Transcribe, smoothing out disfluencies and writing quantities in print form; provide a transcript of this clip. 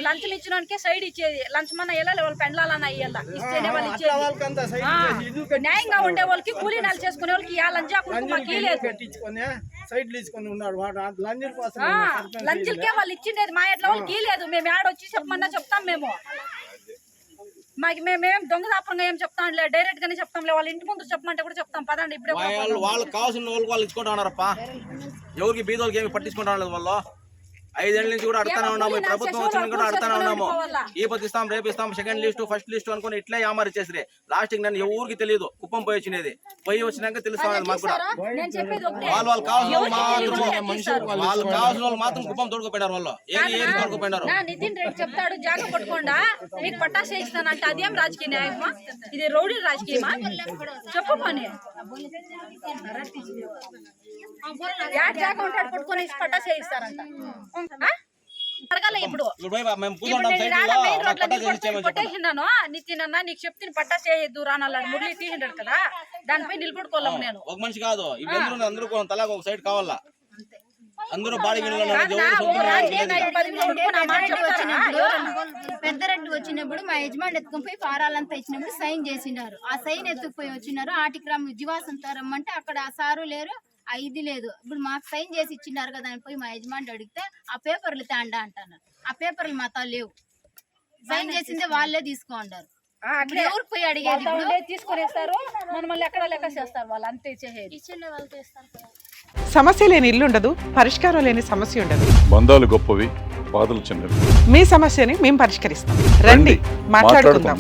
Lunch ఇచ్చినోనికే side ఇచ్చేది. Lunch మన వెళ్ళాలి, వాళ్ళు పెండ్లాలన్న అయ్యాల ఇస్తేనే వాళ్ళు ఇచ్చేది. న్యాయంగా ఉండే వాళ్ళకి కూలీ నెల చేసుకునే వాళ్ళకి లంచ్ లంచ్లకే వాళ్ళు ఇచ్చిండేది. మా ఎట్లా వాళ్ళకి లేదు. మేము ఆడొచ్చి చెప్పమన్నా చెప్తాం. మేము మేమేం దొంగదాపంగా ఏం చెప్తాం లే, డైరెక్ట్ గానే చెప్తాంలే. వాళ్ళ ఇంటి ముందు చెప్పమంటే కూడా చెప్తాం. పదండి ఇప్పుడు వాళ్ళకి కావాల్సిన వాళ్ళు ఇచ్చుకుంటా ఉన్నారప్ప. ఎవరికి బీదోళ్ళకి ఏమి పట్టించుకుంటా లేదు. వాళ్ళు 5 ఏళ్ల నుంచి కూడా అడుగుతానే ఉన్నాము. ప్రభుత్వం వచ్చిన కూడా అడుగుతానే ఉన్నాము. ఈ పతిస్తాం, రేపిస్తాం, సెకండ్ లిస్ట్, ఫస్ట్ లిస్ట్ అనుకుని ఇట్లా యామారి చేసి లాస్ట్ నన్ను ఎవరికి తెలియదు. కుప్పం పోయి వచ్చినది, పోయి వచ్చినాక తెలుస్తాం మాకు కూడా. వాళ్ళు కావాల్సిన వాళ్ళు మాత్రం కుప్పం తోడుకుపోయినారు. వాళ్ళు ఏది తోడుకుపోయినారు. నితిన్ రెడ్డి చెప్తాడు జాగ పట్టుకోండా నీకు పట్టాసు ఇస్తానంటే అదేం రాజకీయ న్యాయమా? ఇది రౌడీ రాజకీయమా? చెప్పు పని పట్టుకొని పట్టాసు ఇస్తారంట. అడగాల ఇప్పుడు కొట్టేసినాను. నితిన్ అన్న నీకు చెప్తే పట్టా చేయొద్దు రానన్నాడు. మురళి తీసిండాడు కదా, దానిపై నిలబడుకోలేము. నేను ఒక మనిషి కాదు, అందరూ తలా ఒక సైడ్ కావాలా. అందరూ బాడీ పెద్దరెడ్డి వచ్చినప్పుడు మా యజమాని ఎత్తుకుపోయి ఫారాలంతా ఇచ్చినప్పుడు సైన్ చేసినారు. ఆ సైన్ ఎత్తుకుపోయి వచ్చినారు. ఆటికి జివాసంతా రమ్మంటే అక్కడ ఆ సారు లేరు, ఇది లేదు. ఇప్పుడు మాకు సైన్ చేసి ఇచ్చినారు కదా అని పోయి మా యజమాని అడిగితే ఆ పేపర్లు తేండా అంటున్నారు. ఆ పేపర్లు మాతో లేవు. సైన్ చేసిందే వాళ్ళే తీసుకోండారు. ఎవరు పోయి అడిగేది? తీసుకొనేస్తారు, మమ్మల్ని ఎక్కడ లెక్క చేస్తారు వాళ్ళు. అంతే చేసేది. సమస్య లేని ఇల్లు ఉండదు, పరిష్కారం లేని సమస్య ఉండదు. బంధాలు గొప్పవి, బాధలు చిన్నవి. మీ సమస్యని మేము పరిష్కరిస్తాం. రండి మాట్లాడుకుందాం.